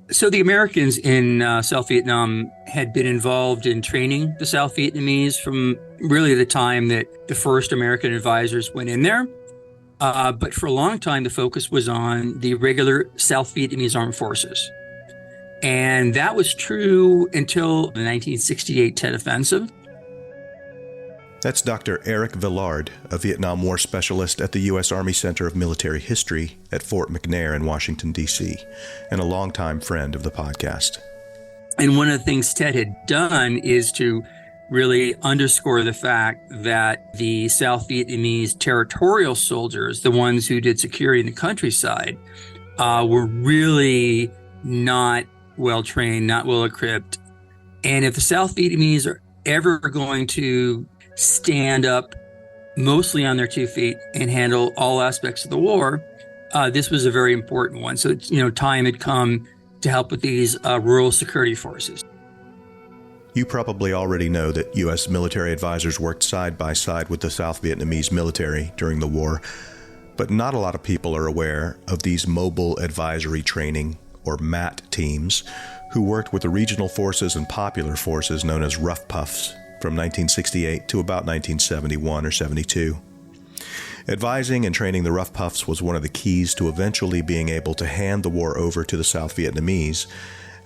So the Americans in South Vietnam had been involved in training the South Vietnamese from really the time that the first American advisors went in there. But for a long time, the focus was on the regular South Vietnamese armed forces. And that was true until the 1968 Tet Offensive. That's Dr. Eric Villard, a Vietnam War specialist at the U.S. Army Center of Military History at Fort McNair in Washington, D.C., and a longtime friend of the podcast. And one of the things Tet had done is to really underscore the fact that the South Vietnamese territorial soldiers, the ones who did security in the countryside, were really not well trained, not well equipped. And if the South Vietnamese are ever going to stand up mostly on their 2 feet and handle all aspects of the war, this was a very important one. So, time had come to help with these rural security forces. You probably already know that U.S. military advisors worked side by side with the South Vietnamese military during the war, but not a lot of people are aware of these mobile advisory training, or MAT teams, who worked with the regional forces and popular forces known as Ruff Puffs from 1968 to about 1971 or 72. Advising and training the Ruff Puffs was one of the keys to eventually being able to hand the war over to the South Vietnamese,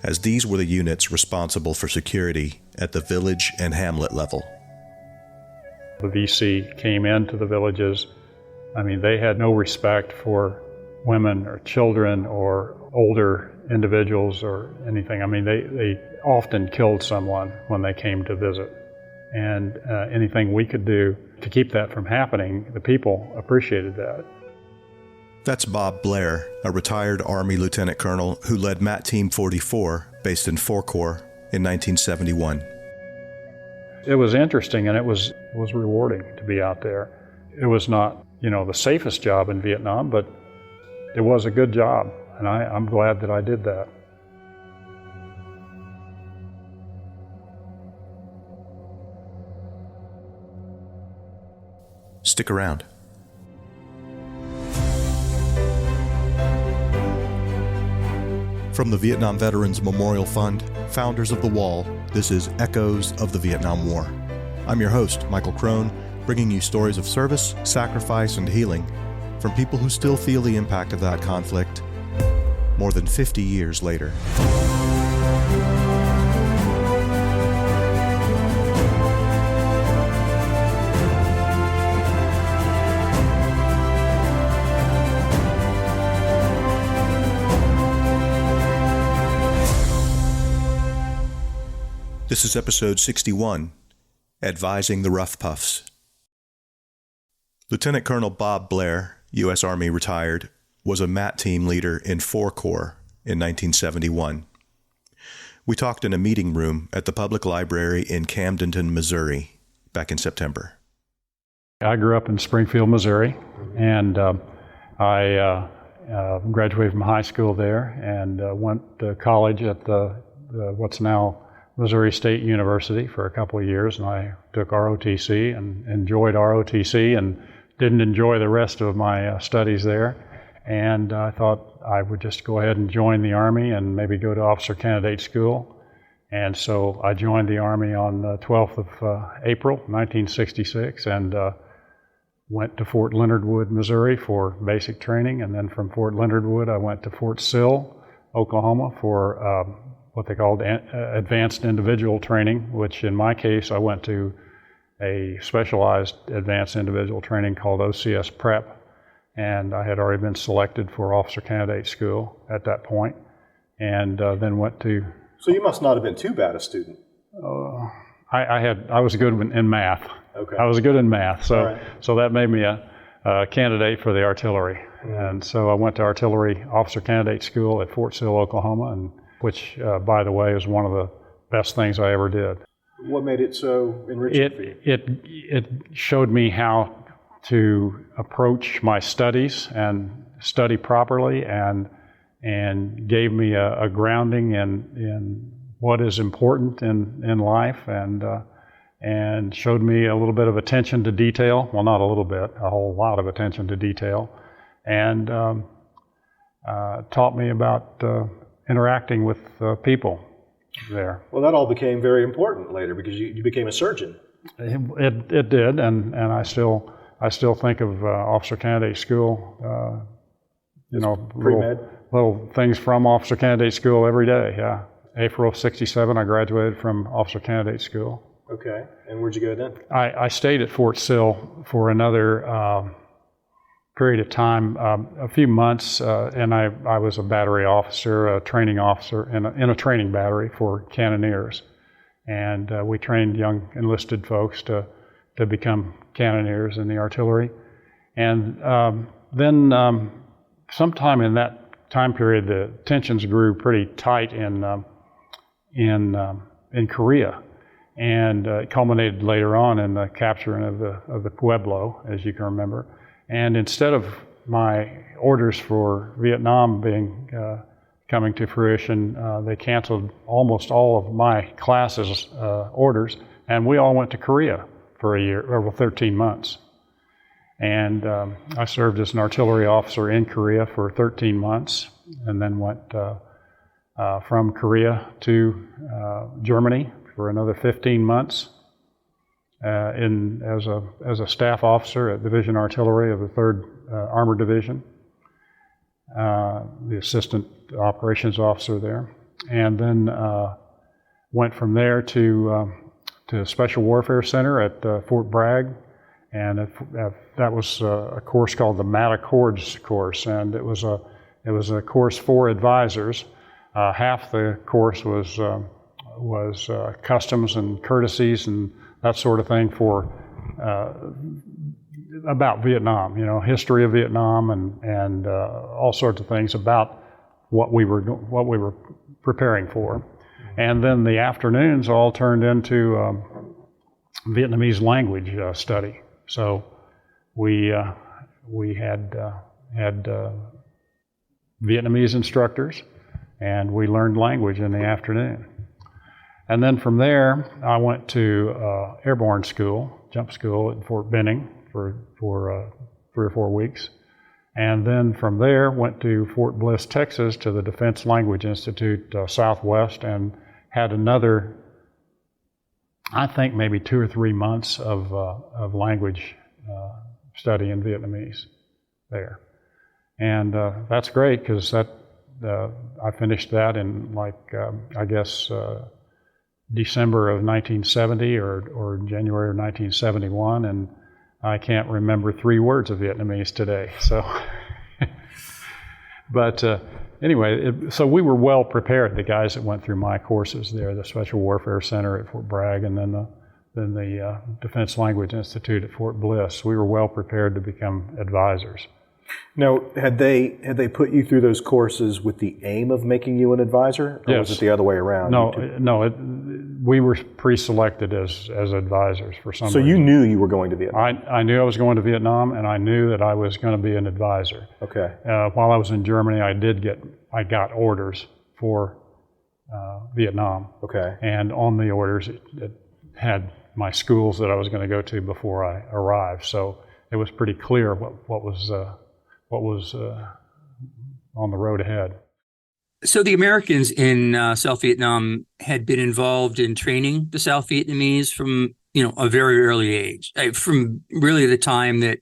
as these were the units responsible for security at the village and hamlet level. The VC came into the villages. They had no respect for women or children or older individuals or anything. They often killed someone when they came to visit. And anything we could do to keep that from happening, the people appreciated that. That's Bob Blair, a retired Army lieutenant colonel who led MAT Team 44, based in Four Corps, in 1971. It was interesting, and it was rewarding to be out there. It was not, the safest job in Vietnam, but it was a good job, and I'm glad that I did that. Stick around. From the Vietnam Veterans Memorial Fund, founders of The Wall, this is Echoes of the Vietnam War. I'm your host, Michael Crone, bringing you stories of service, sacrifice, and healing from people who still feel the impact of that conflict more than 50 years later. This is episode 61, Advising the Ruff Puffs. Lieutenant Colonel Bob Blair, U.S. Army retired, was a MAT team leader in Four Corps in 1971. We talked in a meeting room at the public library in Camdenton, Missouri, back in September. I grew up in Springfield, Missouri, and I graduated from high school there and went to college at the what's now Missouri State University for a couple of years, and I took ROTC and enjoyed ROTC and didn't enjoy the rest of my studies there. And I thought I would just go ahead and join the Army and maybe go to officer candidate school. And so I joined the Army on the 12th of April, 1966, and went to Fort Leonard Wood, Missouri for basic training. And then from Fort Leonard Wood, I went to Fort Sill, Oklahoma for what they called advanced individual training, which in my case, I went to a specialized advanced individual training called OCS Prep, and I had already been selected for officer candidate school at that point, and then went to... So you must not have been too bad a student. I was good in math. Okay. I was good in math, so Right. So that made me a candidate for the artillery. Mm-hmm. And so I went to artillery officer candidate school at Fort Sill, Oklahoma, and which, by the way, is one of the best things I ever did. What made it so enriching for you? It showed me how to approach my studies and study properly, and gave me a grounding in what is important in life, and showed me a little bit of attention to detail. Well, not a little bit, a whole lot of attention to detail, and taught me about interacting with people there. Well, that all became very important later because you became a surgeon. It did, and I still think of Officer Candidate School. Pre-med? Little things from Officer Candidate School every day. Yeah, April of '67, I graduated from Officer Candidate School. Okay, and where'd you go then? I stayed at Fort Sill for another period of time, a few months, and I was a battery officer, a training officer in a training battery for cannoneers. And we trained young enlisted folks to become cannoneers in the artillery. And then sometime in that time period, the tensions grew pretty tight in Korea, and it culminated later on in the capturing of the Pueblo, as you can remember. And instead of my orders for Vietnam coming to fruition, they canceled almost all of my classes' orders, and we all went to Korea for a year, or 13 months. And I served as an artillery officer in Korea for 13 months, and then went from Korea to Germany for another 15 months as a staff officer at Division Artillery of the 3rd Armored Division, the assistant operations officer there, and then went from there to Special Warfare Center at Fort Bragg, and that was a course called the Mat Accords course, and it was a course for advisors. Half the course was customs and courtesies and that sort of thing for about Vietnam, history of Vietnam and all sorts of things about what we were preparing for. And then the afternoons all turned into Vietnamese language study. So we had Vietnamese instructors, and we learned language in the afternoon. And then from there, I went to airborne school, jump school at Fort Benning for 3 or 4 weeks. And then from there, went to Fort Bliss, Texas, to the Defense Language Institute Southwest, and had another, I think maybe 2 or 3 months of language study in Vietnamese there. And that's great, because I finished that in December of 1970 or January of 1971, and I can't remember 3 words of Vietnamese today. So, but anyway, so we were well prepared, the guys that went through my courses there, the Special Warfare Center at Fort Bragg, and then the Defense Language Institute at Fort Bliss. We were well prepared to become advisors. Now, had they put you through those courses with the aim of making you an advisor, or Yes. was it the other way around? No. We were pre-selected as advisors for some reason. So you knew you were going to Vietnam? I knew I was going to Vietnam, and I knew that I was going to be an advisor. Okay. While I was in Germany, I got orders for Vietnam. Okay. And on the orders, it had my schools that I was going to go to before I arrived. So it was pretty clear what was on the road ahead. So the Americans in South Vietnam had been involved in training the South Vietnamese from, a very early age, from really the time that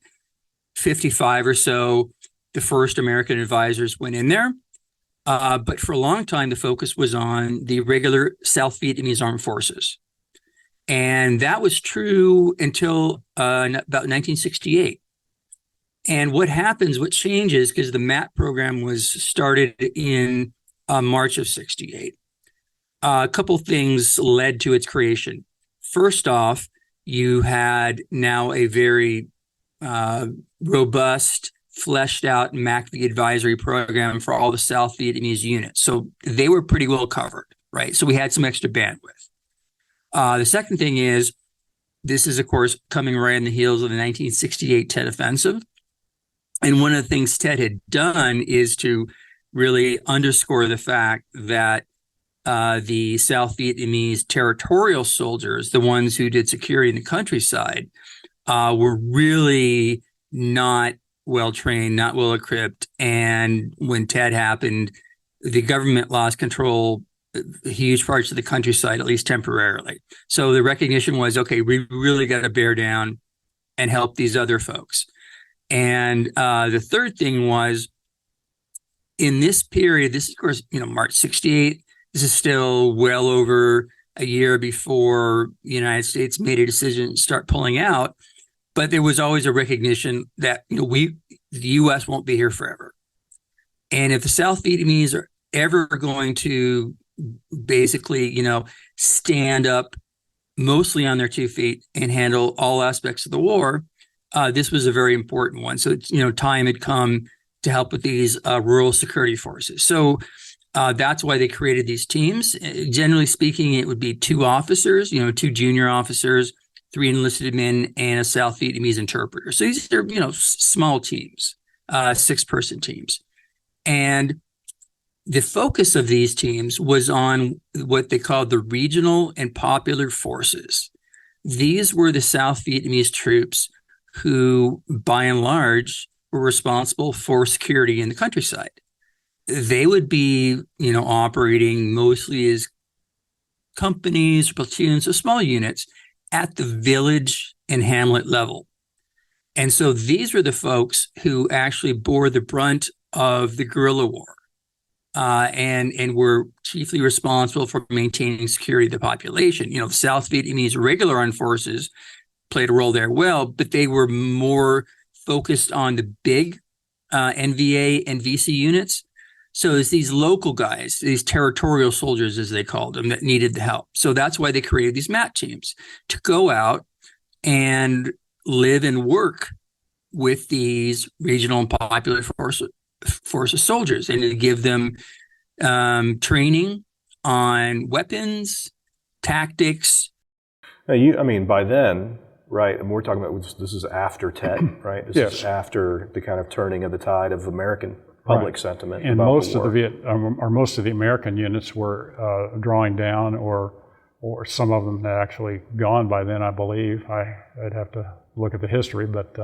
55 or so, the first American advisors went in there. But for a long time, the focus was on the regular South Vietnamese armed forces. And that was true until about 1968. And what changes, because the MAT program was started in March of 68. A couple things led to its creation. First off, you had now a very robust, fleshed out MACV advisory program for all the South Vietnamese units. So they were pretty well covered, right? So we had some extra bandwidth. The second thing is, this is, of course, coming right on the heels of the 1968 Tet Offensive. And one of the things Tet had done is to really underscore the fact that the South Vietnamese territorial soldiers, the ones who did security in the countryside, were really not well trained, not well equipped. And when Tet happened, the government lost control huge parts of the countryside, at least temporarily. So the recognition was, okay, we really got to bear down and help these other folks. And the third thing was, in this period, this is, of course, March 68, this is still well over a year before the United States made a decision to start pulling out. But there was always a recognition that, the U.S. won't be here forever. And if the South Vietnamese are ever going to basically, stand up mostly on their 2 feet and handle all aspects of the war, this was a very important one. So, time had come to help with these rural security forces. So that's why they created these teams. Generally speaking, it would be 2 officers, 2 junior officers, 3 enlisted men, and a South Vietnamese interpreter. So these are, small teams, 6-person teams. And the focus of these teams was on what they called the regional and popular forces. These were the South Vietnamese troops who, by and large, were responsible for security in the countryside. They would be, operating mostly as companies, platoons, or small units at the village and hamlet level. And so these were the folks who actually bore the brunt of the guerrilla war. And were chiefly responsible for maintaining security of the population. The South Vietnamese regular armed forces played a role there well, but they were more focused on the big NVA and VC units. So it's these local guys, these territorial soldiers, as they called them, that needed the help. So that's why they created these MAT teams to go out and live and work with these regional and popular forces soldiers, and to give them training on weapons, tactics. Now by then, right, and we're talking about, this is after Tet, right? This is after the kind of turning of the tide of American public sentiment. And most of the American units were drawing down, or some of them had actually gone by then, I believe. I'd have to look at the history, but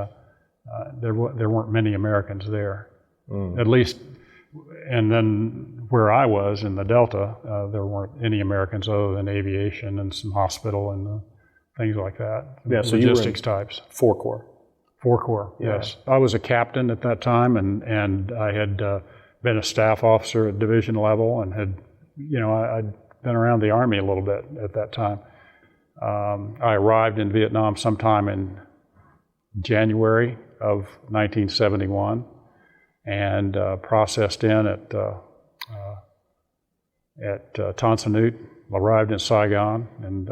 there weren't many Americans there. At least, and then where I was in the Delta, there weren't any Americans other than aviation and some hospital and things like that. Yeah, so logistics types. 4 Corps. 4 Corps, yes. I was a captain at that time, and I had been a staff officer at division level, and had, I'd been around the Army a little bit at that time. I arrived in Vietnam sometime in January of 1971. And processed in at Tan Son Nhut, arrived in Saigon, and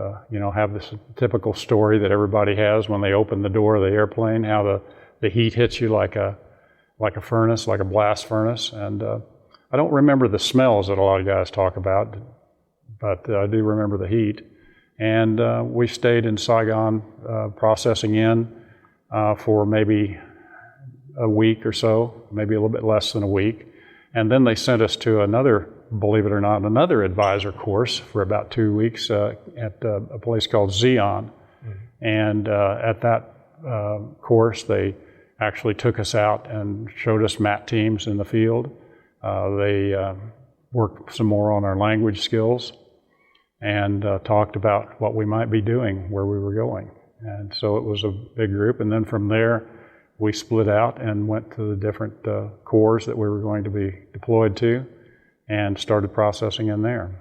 have this typical story that everybody has when they open the door of the airplane, how the heat hits you like a furnace, like a blast furnace. And I don't remember the smells that a lot of guys talk about, but I do remember the heat. And we stayed in Saigon processing in for maybe a week or so, maybe a little bit less than a week. And then they sent us to another, believe it or not, another advisor course for about 2 weeks at a place called Xi'an. And at that course, they actually took us out and showed us MAT teams in the field. They worked some more on our language skills and talked about what we might be doing, where we were going. And so it was a big group. And then from there, we split out and went to the different corps that we were going to be deployed to, and started processing in there.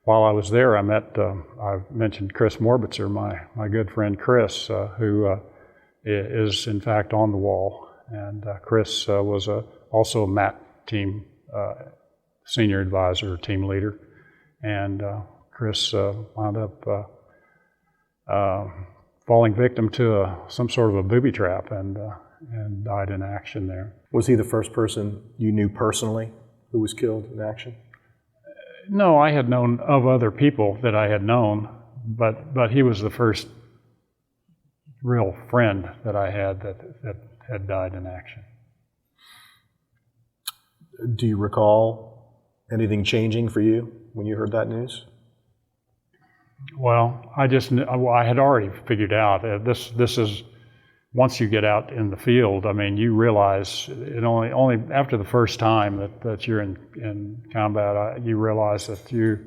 While I was there, I met, I mentioned Chris Morbitzer, my good friend Chris, who is in fact on the wall. And Chris was also a MAT team senior advisor, team leader. And Chris wound up falling victim to some sort of a booby trap, and died in action there. Was he the first person you knew personally who was killed in action? No, I had known of other people that I had known, but he was the first real friend that I had that had died in action. Do you recall anything changing for you when you heard that news? Well, I had already figured out that this is once you get out in the field, I mean, you realize it only after the first time that you're in combat, you realize that you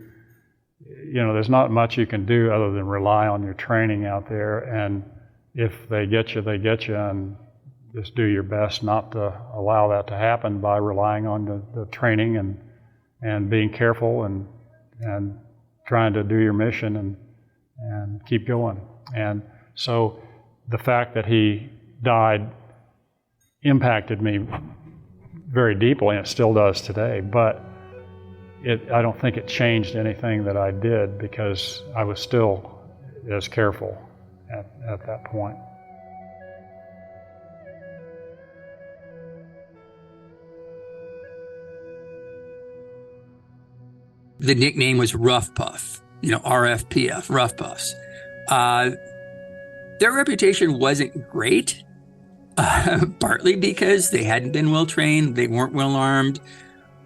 know, there's not much you can do other than rely on your training out there. And if they get you, they get you, and just do your best not to allow that to happen by relying on the training and being careful and trying to do your mission and keep going. And so the fact that he died impacted me very deeply, and it still does today, but I don't think it changed anything that I did, because I was still as careful at that point. The nickname was Ruff Puff, RFPF, Ruff Puffs. Their reputation wasn't great, partly because they hadn't been well trained, they weren't well armed,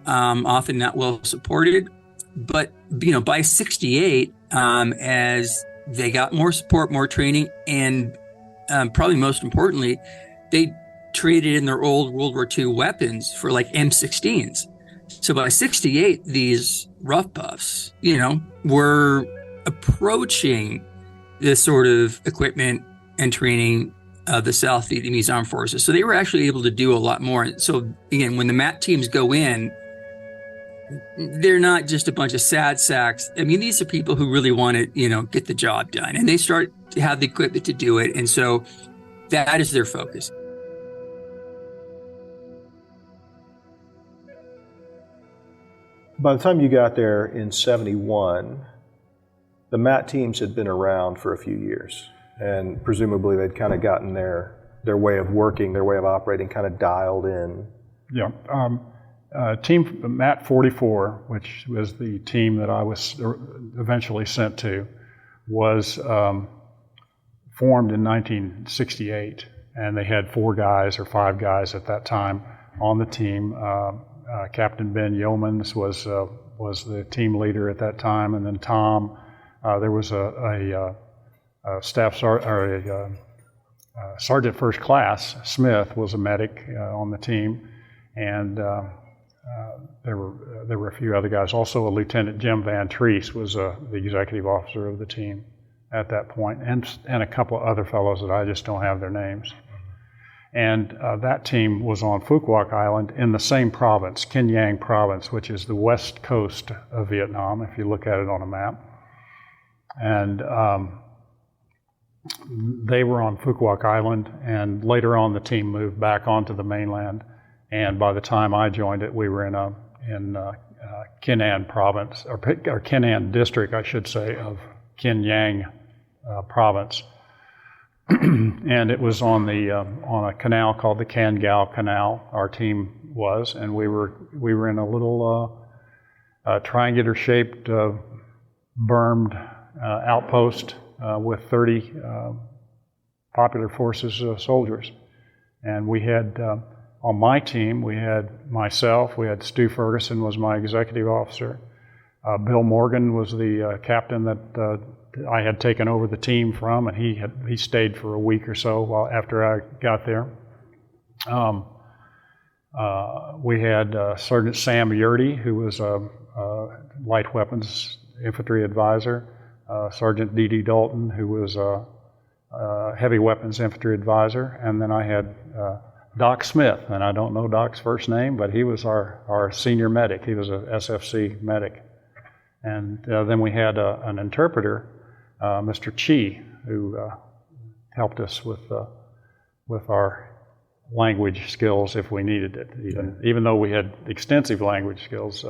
often not well supported. But by '68, as they got more support, more training, and probably most importantly, they traded in their old World War II weapons for like M16s. So by '68, these Ruff Puffs, were approaching this sort of equipment and training of the South Vietnamese Armed Forces. So they were actually able to do a lot more. So again, when the MAT teams go in, they're not just a bunch of sad sacks. I mean, these are people who really want to, get the job done, and they start to have the equipment to do it. And so that is their focus. By the time you got there in '71, the MAT teams had been around for a few years, and presumably they'd kind of gotten their way of working, their way of operating kind of dialed in. Yeah. Team MAT 44, which was the team that I was eventually sent to, was formed in 1968, and they had 4 guys or 5 guys at that time on the team. Captain Ben Yeomans was the team leader at that time, and then Tom. There was a staff sergeant first class Smith was a medic on the team, and there were a few other guys. Also, a Lieutenant Jim Van Treese was the executive officer of the team at that point, and a couple of other fellows that I just don't have their names. And that team was on Phu Quoc Island in the same province, Kinh Yang province, which is the west coast of Vietnam, if you look at it on a map. And they were on Phu Quoc Island, and later on the team moved back onto the mainland. And by the time I joined it, we were in Kinh An province, or Kinh An district, I should say, of Kinh Yang province. And it was on a canal called the Can Gao Canal. Our team was, and we were in a little triangular-shaped bermed outpost with 30 Popular Forces soldiers, and we had. On my team, we had myself, we had Stu Ferguson was my executive officer. Bill Morgan was the captain that I had taken over the team from, and he stayed for a week or so after I got there. We had Sergeant Sam Yurdy, who was a light weapons infantry advisor. Sergeant D.D. Dalton, who was a heavy weapons infantry advisor. And then I had Doc Smith, and I don't know Doc's first name, but he was our senior medic. He was a SFC medic. And then we had an interpreter, Mr. Chi, who helped us with our language skills if we needed it, even though we had extensive language skills.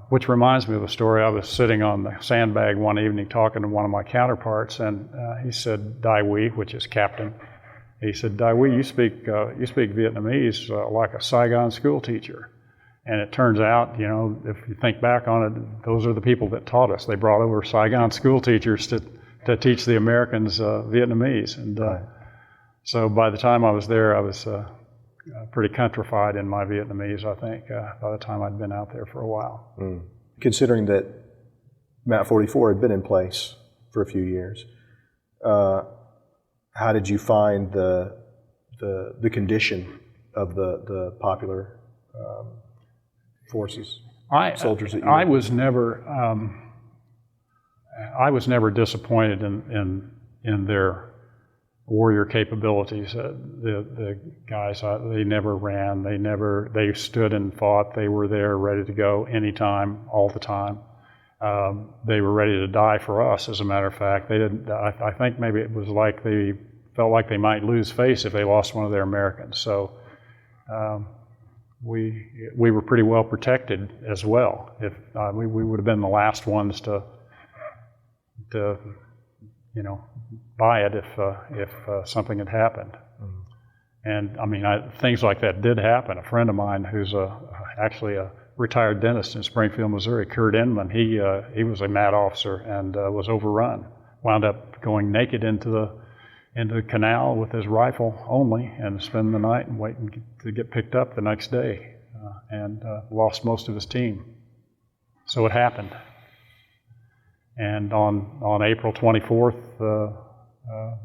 Which reminds me of a story. I was sitting on the sandbag one evening talking to one of my counterparts, and he said, Dai Huy, which is captain. He said, Dai Huy, you speak Vietnamese like a Saigon school teacher. And it turns out, if you think back on it, those are the people that taught us. They brought over Saigon school teachers to teach the Americans Vietnamese. And so by the time I was there, I was pretty countrified in my Vietnamese, I think, by the time I'd been out there for a while. Mm. Considering that MAT 44 had been in place for a few years, how how did you find the condition of the popular forces, soldiers that you I was never disappointed in their warrior capabilities. The guys, they never ran. They stood and fought. They were there, ready to go anytime, all the time. They were ready to die for us. As a matter of fact, they didn't. I think maybe it was like they felt like they might lose face if they lost one of their Americans. So we were pretty well protected as well. If we would have been the last ones to buy it if something had happened. And I mean, things like that did happen. A friend of mine who's actually a retired dentist in Springfield, Missouri, Kurt Inman, he was a MAT officer and was overrun. Wound up going naked into the canal with his rifle only and spending the night and waiting to get picked up the next day, and lost most of his team. So it happened. And on April 24th,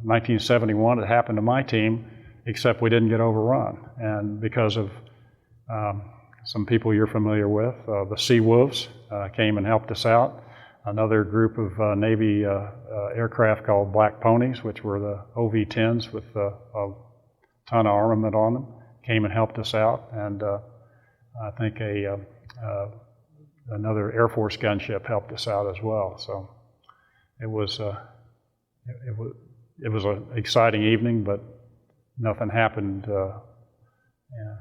1971, it happened to my team, except we didn't get overrun. And because of some people you're familiar with, the Sea Wolves came and helped us out. Another group of Navy aircraft called Black Ponies, which were the OV-10s with a ton of armament on them, came and helped us out. And I think another Air Force gunship helped us out as well. So it was an exciting evening, but nothing happened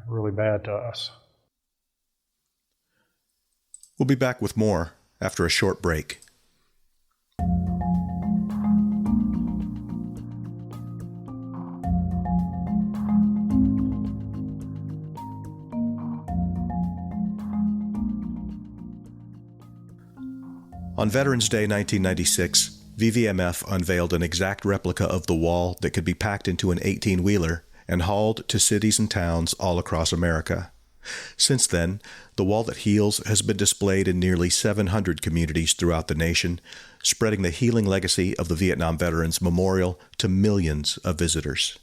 really bad to us. We'll be back with more after a short break. On Veterans Day 1996, VVMF unveiled an exact replica of the wall that could be packed into an 18-wheeler and hauled to cities and towns all across America. Since then, the Wall That Heals has been displayed in nearly 700 communities throughout the nation, spreading the healing legacy of the Vietnam Veterans Memorial to millions of visitors.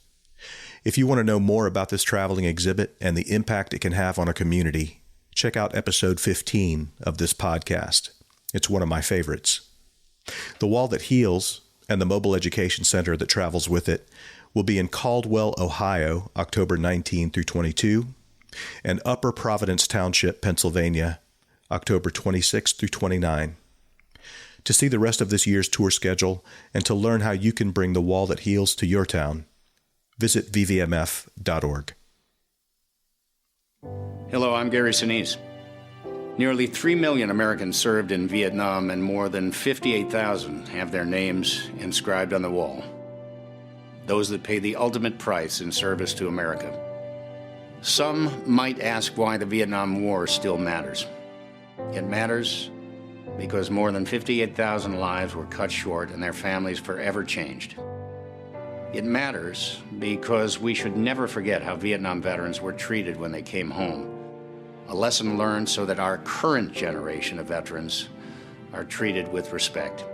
If you want to know more about this traveling exhibit and the impact it can have on a community, check out episode 15 of this podcast. It's one of my favorites. The Wall That Heals and the mobile education center that travels with it will be in Caldwell, Ohio, October 19 through 22, and Upper Providence Township, Pennsylvania, October 26 through 29. To see the rest of this year's tour schedule and to learn how you can bring the Wall That Heals to your town, visit vvmf.org. Hello, I'm Gary Sinise. Nearly 3 million Americans served in Vietnam, and more than 58,000 have their names inscribed on the wall. Those that pay the ultimate price in service to America. Some might ask why the Vietnam War still matters. It matters because more than 58,000 lives were cut short and their families forever changed. It matters because we should never forget how Vietnam veterans were treated when they came home. A lesson learned so that our current generation of veterans are treated with respect.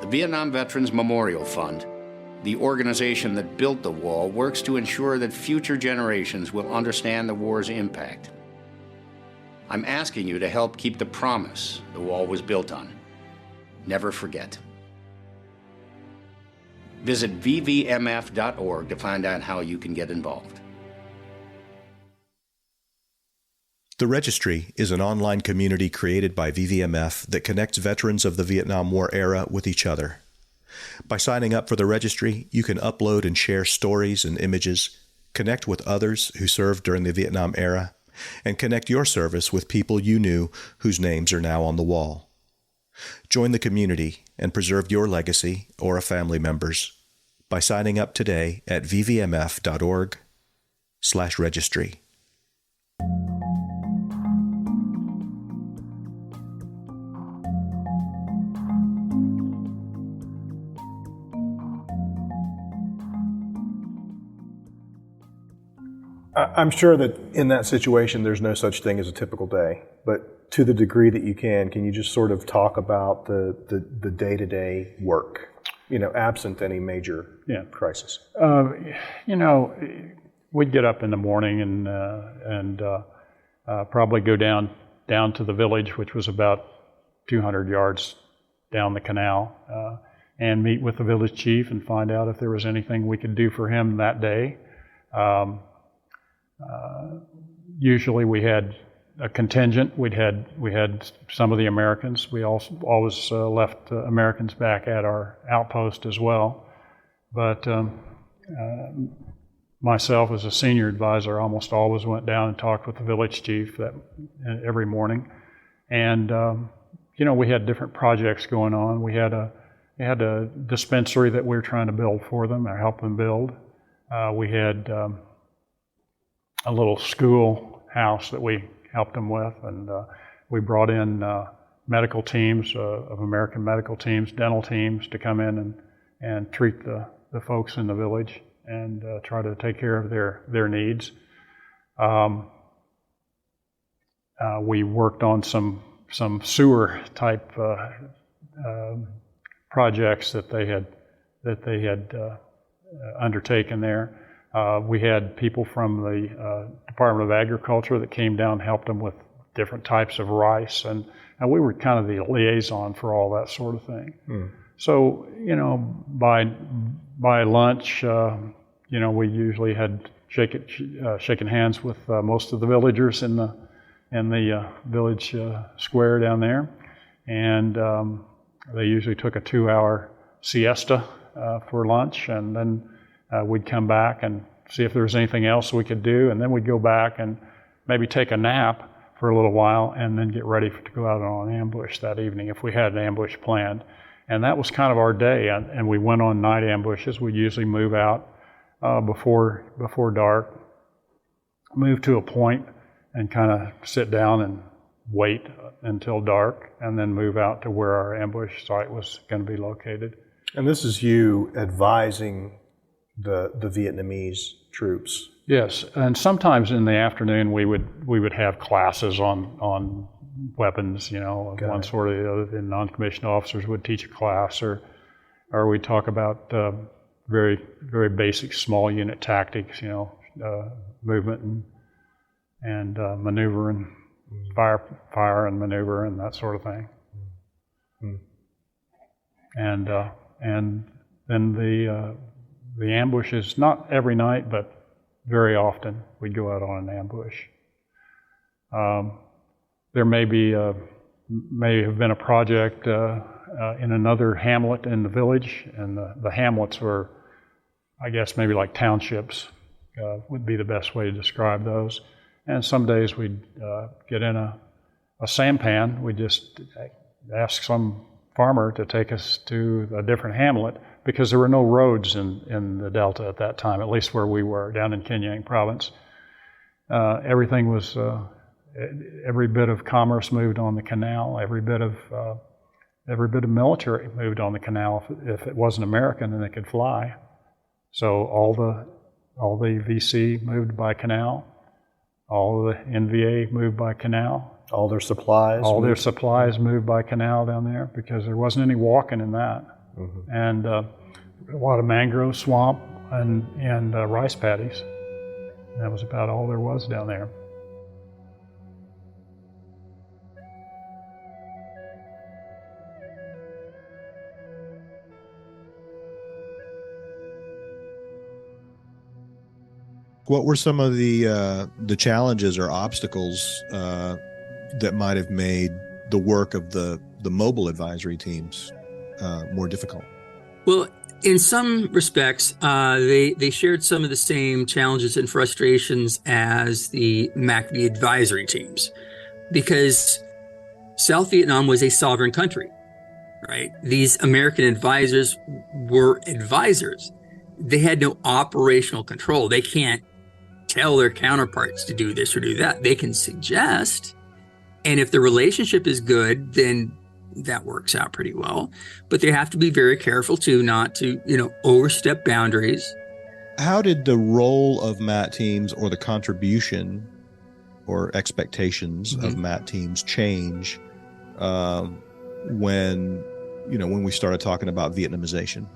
The Vietnam Veterans Memorial Fund, the organization that built the wall, works to ensure that future generations will understand the war's impact. I'm asking you to help keep the promise the wall was built on. Never forget. Visit vvmf.org to find out how you can get involved. The Registry is an online community created by VVMF that connects veterans of the Vietnam War era with each other. By signing up for the Registry, you can upload and share stories and images, connect with others who served during the Vietnam era, and connect your service with people you knew whose names are now on the wall. Join the community and preserve your legacy or a family member's by signing up today at vvmf.org/registry. I'm sure that in that situation, there's no such thing as a typical day. But to the degree that you can you just sort of talk about the day-to-day work? absent any major crisis? We'd get up in the morning and probably go down to the village, which was about 200 yards down the canal, and meet with the village chief and find out if there was anything we could do for him that day. Usually we had a contingent. We had some of the Americans. We also always left Americans back at our outpost as well. But myself, as a senior advisor, almost always went down and talked with the village chief every morning. And we had different projects going on. We had a dispensary that we were trying to build for them or help them build. We had a little school house that we helped them with, and we brought in medical teams of American medical teams, dental teams to come in and treat the folks in the village and try to take care of their needs. We worked on some sewer type projects that they had undertaken there. We had people from the Department of Agriculture that came down and helped them with different types of rice, and we were kind of the liaison for all that sort of thing. So, by lunch, we usually had shaking hands with most of the villagers in the village square down there, and they usually took a 2-hour siesta for lunch, and then we'd come back and see if there was anything else we could do, and then we'd go back and maybe take a nap for a little while and then get ready to go out on an ambush that evening if we had an ambush planned. And that was kind of our day, and we went on night ambushes. We'd usually move out before dark, move to a point and kind of sit down and wait until dark, and then move out to where our ambush site was going to be located. And this is you advising the Vietnamese troops? Yes, and sometimes in the afternoon we would have classes on weapons, of one sort or the other. The non-commissioned officers would teach a class, or we'd talk about very, very basic small unit tactics, movement and maneuver and fire and maneuver and that sort of thing. And then the ambushes, not every night, but very often we'd go out on an ambush. There may have been a project in another hamlet in the village, and the hamlets were, I guess, maybe like townships would be the best way to describe those. And some days we'd get in a sampan. We'd just ask some farmer to take us to a different hamlet, because there were no roads in the Delta at that time, at least where we were, down in Kenyang province. Everything was, every bit of commerce moved on the canal, every bit of military moved on the canal. If it wasn't American, then they could fly. So all the VC moved by canal, all the NVA moved by canal. All their supplies? All their supplies moved by canal down there, because there wasn't any walking in that. Mm-hmm. And a lot of mangrove swamp and rice paddies. That was about all there was down there. What were some of the challenges or obstacles that might have made the work of the mobile advisory teams more difficult? Well, in some respects, they shared some of the same challenges and frustrations as the MACV advisory teams, because South Vietnam was a sovereign country, right? These American advisors were advisors. They had no operational control. They can't tell their counterparts to do this or do that. They can suggest, and if the relationship is good, then that works out pretty well. But they have to be very careful too, not to, overstep boundaries. How did the role of MAT teams, or the contribution or expectations of MAT teams, change when we started talking about Vietnamization?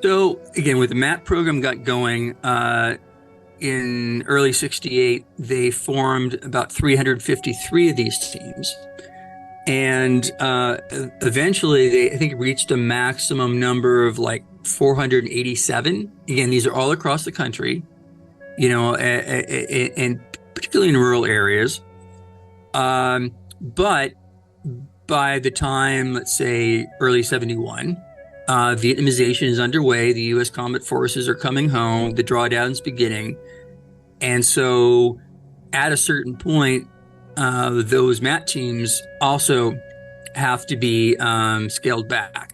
So again, with the MAT program got going, in early 68, they formed about 353 of these teams. And eventually they, I think, reached a maximum number of like 487. Again, these are all across the country, and particularly in rural areas. But by the time, let's say, early 71, Vietnamization is underway. The U.S. combat forces are coming home. The drawdown's beginning. And so at a certain point, those MAT teams also have to be scaled back.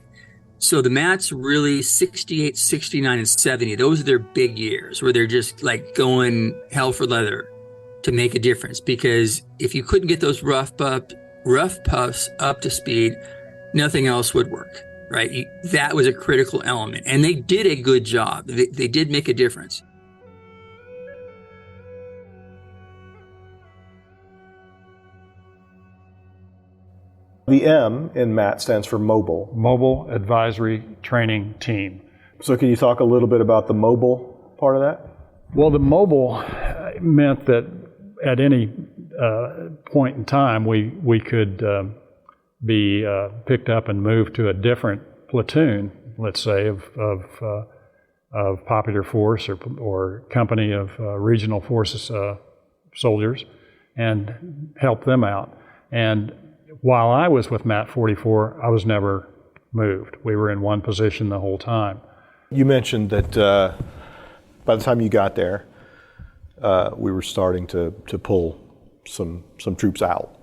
So the MATs really 68, 69, and 70, those are their big years where they're just like going hell for leather to make a difference. Because if you couldn't get those Ruff Puffs up to speed, nothing else would work, right? That was a critical element. And they did a good job. They did make a difference. The M in MAT stands for mobile. Mobile Advisory Training Team. So can you talk a little bit about the mobile part of that? Well, the mobile meant that at any point in time we could be picked up and moved to a different platoon, let's say, of popular force or company of regional forces soldiers, and help them out. And while I was with MAT 44, I was never moved. We were in one position the whole time. You mentioned that by the time you got there, we were starting to pull some troops out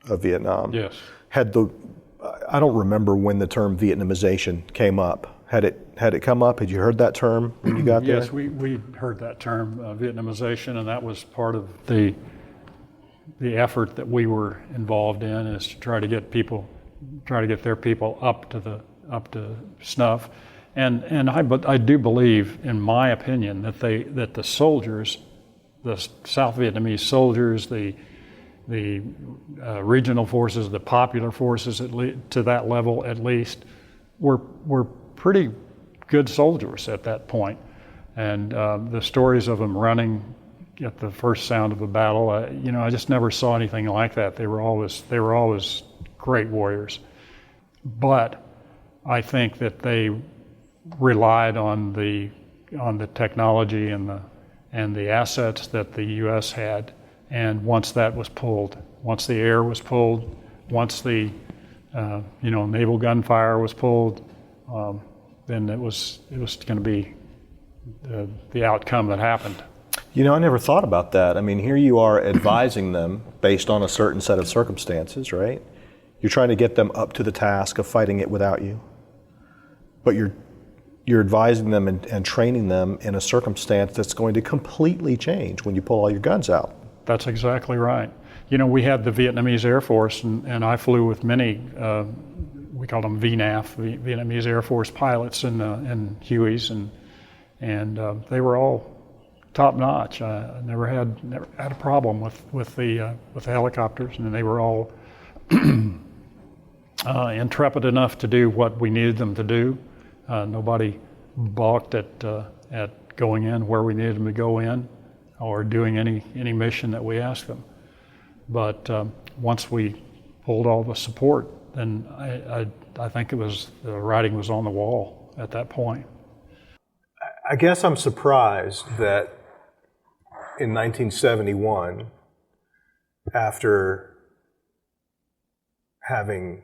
of Vietnam. Yes. I don't remember when the term Vietnamization came up. Had it come up? Had you heard that term when you got there? Yes, we heard that term, Vietnamization, and that was part of the effort that we were involved in, is to try to get their people up to snuff. But I do believe, in my opinion, that the soldiers, the South Vietnamese soldiers, the regional forces, the popular forces, to that level at least, were pretty good soldiers at that point. And the stories of them running at the first sound of a battle, I just never saw anything like that. They were always great warriors. But I think that they relied on the technology and the assets that the U.S. had. And once that was pulled, once the air was pulled, once the naval gunfire was pulled, then it was going to be the outcome that happened. I never thought about that. I mean, here you are advising them based on a certain set of circumstances, right? You're trying to get them up to the task of fighting it without you. But you're advising them and training them in a circumstance that's going to completely change when you pull all your guns out. That's exactly right. We had the Vietnamese Air Force, and I flew with many, we called them VNAF, Vietnamese Air Force pilots in Hueys, and they were all top notch. I never had a problem with the helicopters, and they were all intrepid enough to do what we needed them to do. Nobody balked at going in where we needed them to go in, or doing any mission that we asked them. But once we pulled all the support, then I think the writing was on the wall at that point. I guess I'm surprised that in 1971, after having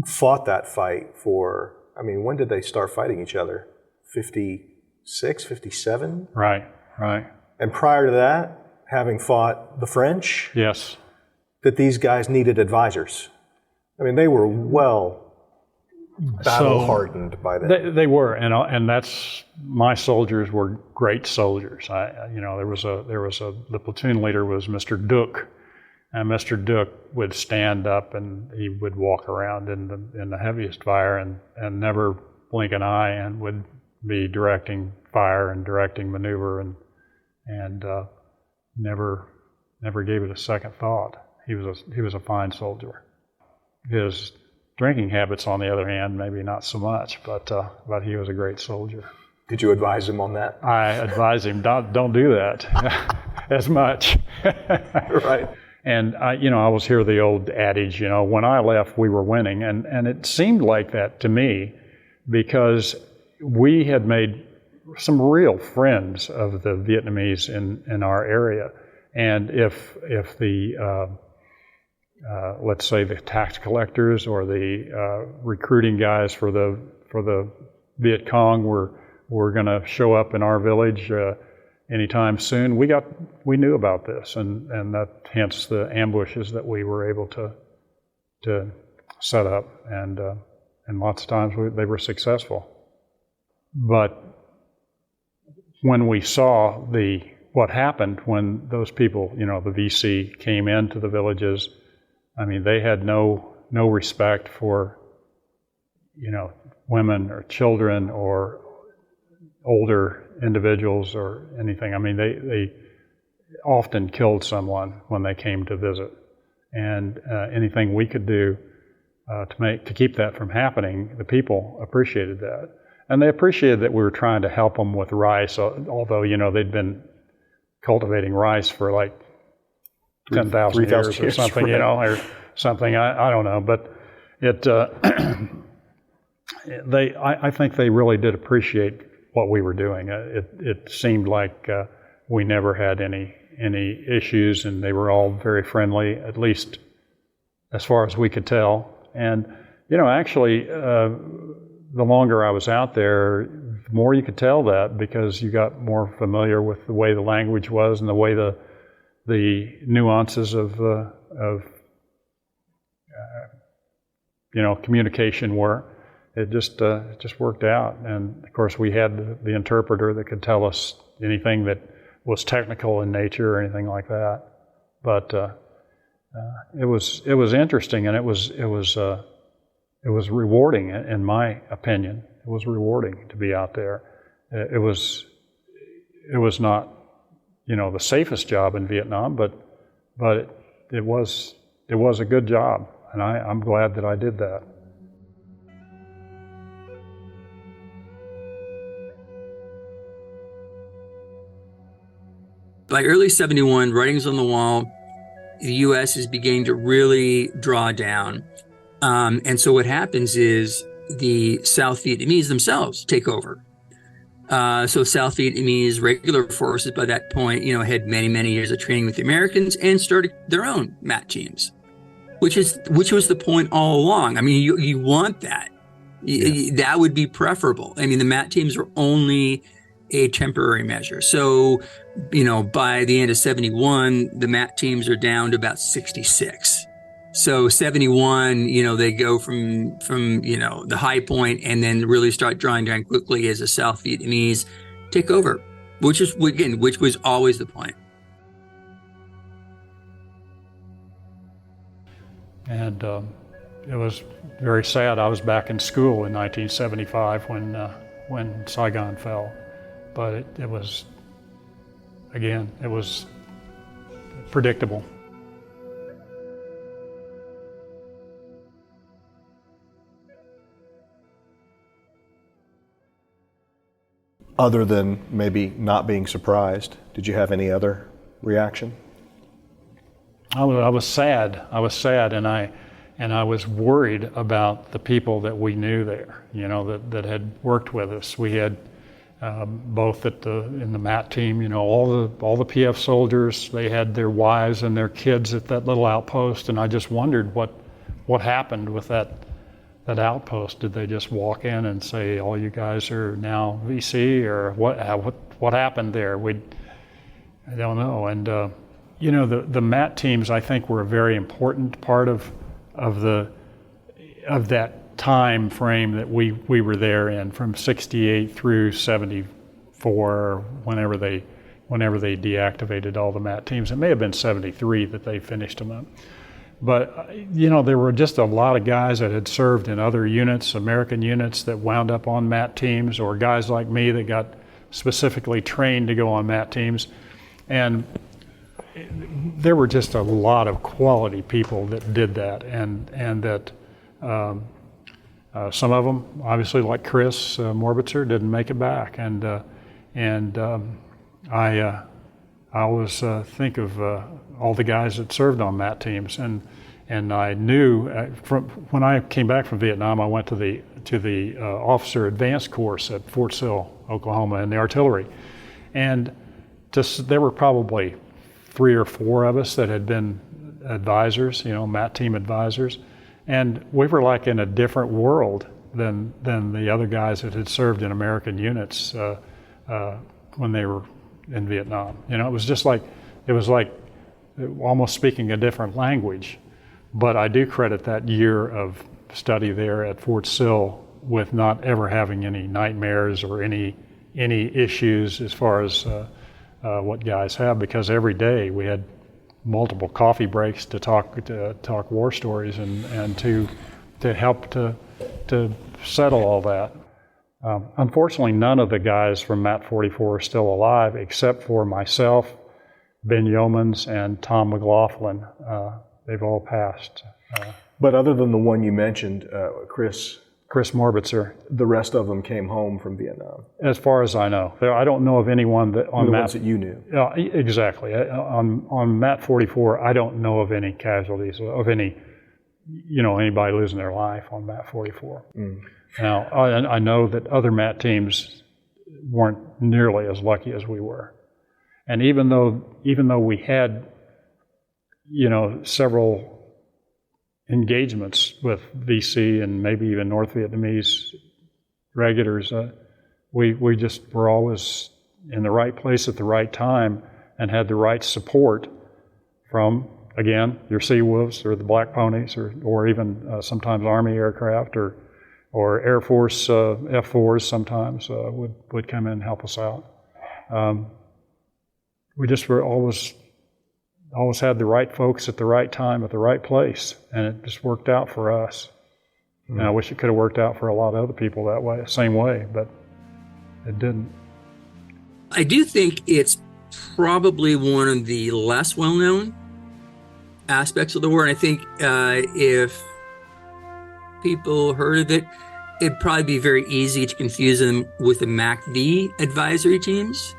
fought that fight when did they start fighting each other? 56, 57? Right. And prior to that, having fought the French? Yes. That these guys needed advisors. They were well battle-hardened by then. They were, and that's, my soldiers were great soldiers. The platoon leader was Mr. Duke, and Mr. Duke would stand up and he would walk around in the heaviest fire and never blink an eye, and would be directing fire and directing maneuver, and never gave it a second thought. He was a fine soldier. His Drinking habits, on the other hand, maybe not so much, but he was a great soldier. Did you advise him on that? I advised him, don't do that as much. Right. And I always hear the old adage, when I left, we were winning. And it seemed like that to me because we had made some real friends of the Vietnamese in our area. And if the, let's say the tax collectors or the recruiting guys for the Viet Cong were going to show up in our village anytime soon, we knew about this, and that hence the ambushes that we were able to set up, and lots of times they were successful. But when we saw what happened when those people, the VC came into the villages, I mean, they had no respect for women or children or older individuals or anything. I mean, they often killed someone when they came to visit, and anything we could do to keep that from happening, the people appreciated that, and they appreciated that we were trying to help them with rice. Although they'd been cultivating rice for like 10,000 years or something, right. Or something. I don't know, but it. I think they really did appreciate what we were doing. It seemed like we never had any issues, and they were all very friendly, at least as far as we could tell. And actually, the longer I was out there, the more you could tell that, because you got more familiar with the way the language was and the way the nuances of communication were. It just worked out, and of course we had the interpreter that could tell us anything that was technical in nature or anything like that. But it was interesting, and it was rewarding, in my opinion. It was rewarding to be out there. It was not the safest job in Vietnam, but it was a good job, and I'm glad that I did that. By early 71, writing's on the wall. The U.S. is beginning to really draw down. And so what happens is the South Vietnamese themselves take over. So South Vietnamese regular forces by that point, had many, many years of training with the Americans and started their own MAT teams, which was the point all along. I mean, you want that. Yeah. That would be preferable. I mean, the MAT teams were only a temporary measure. So, by the end of 71, the MAT teams are down to about 66. So 71, they go from the high point and then really start drawing down quickly as the South Vietnamese take over, which was always the point. And it was very sad. I was back in school in 1975 when Saigon fell. But it was predictable. Other than maybe not being surprised, did you have any other reaction? I was sad. And I was worried about the people that we knew there, that had worked with us. We had both in the MAT team, all the PF soldiers, they had their wives and their kids at that little outpost, and I just wondered what happened with that outpost. Did they just walk in and say, all you guys are now VC, or what happened there? I don't know. And the MAT teams, I think, were a very important part of that time frame that we were there in, from 68 through 74, whenever they deactivated all the MAT teams. It may have been 73 that they finished them up. But, there were just a lot of guys that had served in other units, American units, that wound up on MAT teams, or guys like me that got specifically trained to go on MAT teams. And there were just a lot of quality people that did that, and that Some of them, obviously, like Chris Morbitzer, didn't make it back, and I always think of all the guys that served on MAT teams, and I knew from when I came back from Vietnam, I went to the officer advanced course at Fort Sill, Oklahoma, in the artillery, and there were probably 3 or 4 of us that had been advisors, MAT team advisors, and we were like in a different world than the other guys that had served in American units when they were in Vietnam. It was like almost speaking a different language. But I do credit that year of study there at Fort Sill with not ever having any nightmares or any issues as far as what guys have, because every day we had multiple coffee breaks to talk war stories and to help to settle all that. Unfortunately, none of the guys from MAT 44 are still alive except for myself, Ben Yeomans, and Tom McLaughlin. They've all passed. But other than the one you mentioned, Chris Morbitzer, the rest of them came home from Vietnam. As far as I know, I don't know of anyone that on the MAT, ones that you knew. Exactly. On MAT 44, I don't know of any casualties of any, anybody losing their life on MAT 44. Mm. Now, I know that other MAT teams weren't nearly as lucky as we were, and even though we had, several engagements with VC and maybe even North Vietnamese regulars, we just were always in the right place at the right time and had the right support from, again, your Sea Wolves or the Black Ponies or even sometimes Army aircraft or Air Force F-4s sometimes would come in and help us out. We just were always had the right folks at the right time at the right place, and it just worked out for us. And I wish it could have worked out for a lot of other people that way, same way, but it didn't. I do think it's probably one of the less well-known aspects of the war, and I think if people heard of it, it'd probably be very easy to confuse them with the MACV advisory teams.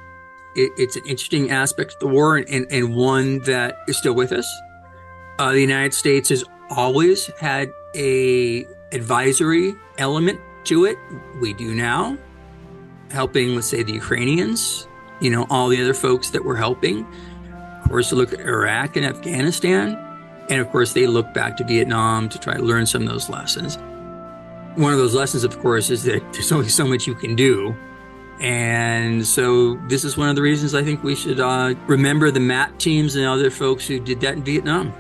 It's an interesting aspect of the war and one that is still with us. The United States has always had a advisory element to it. We do now, helping, let's say, the Ukrainians, all the other folks that we're helping. Of course, they look at Iraq and Afghanistan. And of course, they look back to Vietnam to try to learn some of those lessons. One of those lessons, of course, is that there's only so much you can do. And so this is one of the reasons I think we should remember the MAT teams and other folks who did that in Vietnam.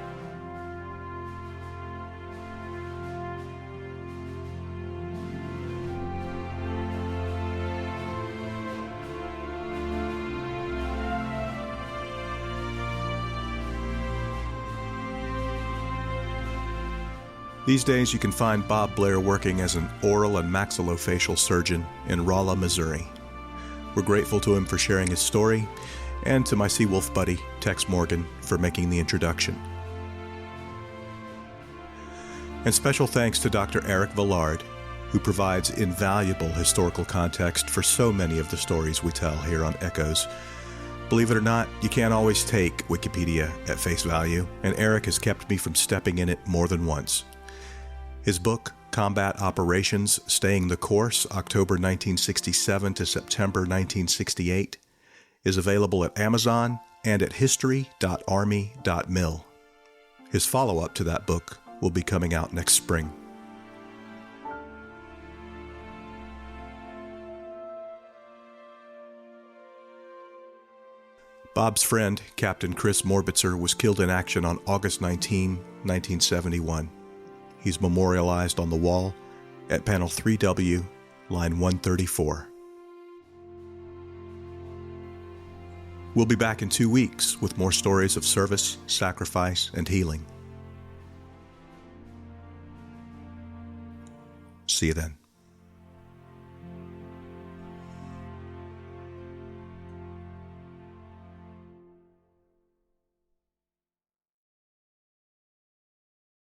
These days you can find Bob Blair working as an oral and maxillofacial surgeon in Rolla, Missouri. We're grateful to him for sharing his story, and to my Seawolf buddy, Tex Morgan, for making the introduction. And special thanks to Dr. Eric Villard, who provides invaluable historical context for so many of the stories we tell here on Echoes. Believe it or not, you can't always take Wikipedia at face value, and Eric has kept me from stepping in it more than once. His book, Combat Operations, Staying the Course, October 1967 to September 1968, is available at Amazon and at history.army.mil. His follow-up to that book will be coming out next spring. Bob's friend, Captain Chris Morbitzer, was killed in action on August 19, 1971. He's memorialized on the wall at panel 3W, line 134. We'll be back in 2 weeks with more stories of service, sacrifice, and healing. See you then.